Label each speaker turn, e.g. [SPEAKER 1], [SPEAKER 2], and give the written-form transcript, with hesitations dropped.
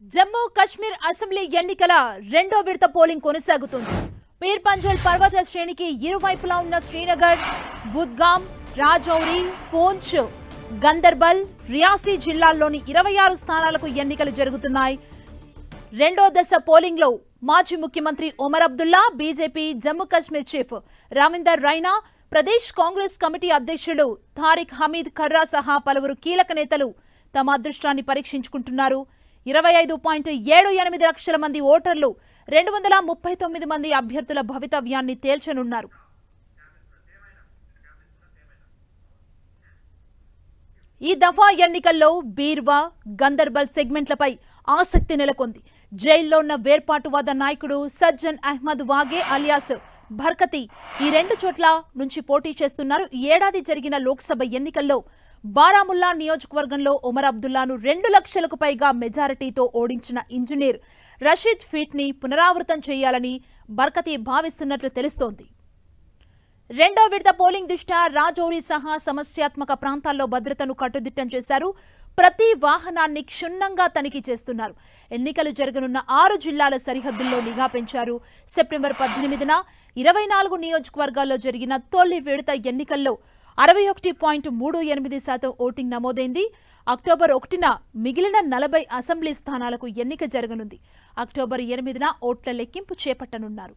[SPEAKER 1] Jammu Kashmir assembly ఎన్నికల రెండో విడత పోలింగ్ కొనసాగుతుంది. పీర్ పంజల్ పర్వత శ్రేణికి ఇరువైపులా ఉన్న శ్రీనగర్, బుద్గామ్, రాజౌరి, పూంచ్, గందర్బల్, రియాసీ జిల్లాల్లోని 26 స్థానాలకు ఎన్నికలు జరుగుతున్నాయి. రెండో దశ పోలింగ్ లో మాజీ ముఖ్యమంత్రి Omar Abdullah, BJP Jammu Kashmir chief Ravinder Raina, Pradesh Congress committee అధ్యక్షుడు తారిక్ హమీద్ కర్రా సహా పలువురు కీలక నేతలు తమ అదృష్టాన్ని పరీక్షించుకుంటున్నారు. 25.78 లక్షల మంది ఓటర్లు 239 మంది అభ్యర్థుల భవితవ్యాన్ని తేల్చనున్నారు. ఈ దఫా ఎన్నికల్లో బీర్వా, గందర్బల్ సెగ్మెంట్లపై ఆసక్తి నెలకొంది. జైల్లో ఉన్న వేర్పాటువాద నాయకుడు సజ్జన్ అహ్మద్ వాగే అలియాస్ భర్కతి ఈ రెండు చోట్ల నుంచి పోటీ చేస్తున్నారు. ఈ ఏడాది జరిగిన లోక్సభ ఎన్నికల్లో బారాముల్లా నియోజకవర్గంలో ఒమర్ అబ్దుల్లాను 2 లక్షలకు పైగా మెజారిటీతో ఓడించిన ఇంజనీర్ రషీద్ ఫీట్ ని పునరావృతం చేయాలని బర్కతి భావిస్తున్నట్లు తెలుస్తోంది. రెండో విడత పోలింగ్ దృష్ట్యా రాజౌరి సహా సమస్యాత్మక ప్రాంతాల్లో భద్రతను కట్టుదిట్టం చేశారు. ప్రతి వాహనాన్ని క్షుణ్ణంగా తనిఖీ చేస్తున్నారు. ఎన్నికలు జరగనున్న 6 జిల్లాల సరిహద్దుల్లో నిఘా పెంచారు. సెప్టెంబర్ 18న 24 నియోజకవర్గాల్లో జరిగిన తొలి విడత ఎన్నికల్లో 61.38% ఓటింగ్ నమోదైంది. అక్టోబర్ 1న మిగిలిన 40 అసెంబ్లీ స్థానాలకు ఎన్నిక జరగనుంది. అక్టోబర్ 8న ఓట్ల లెక్కింపు చేపట్టనున్నారు.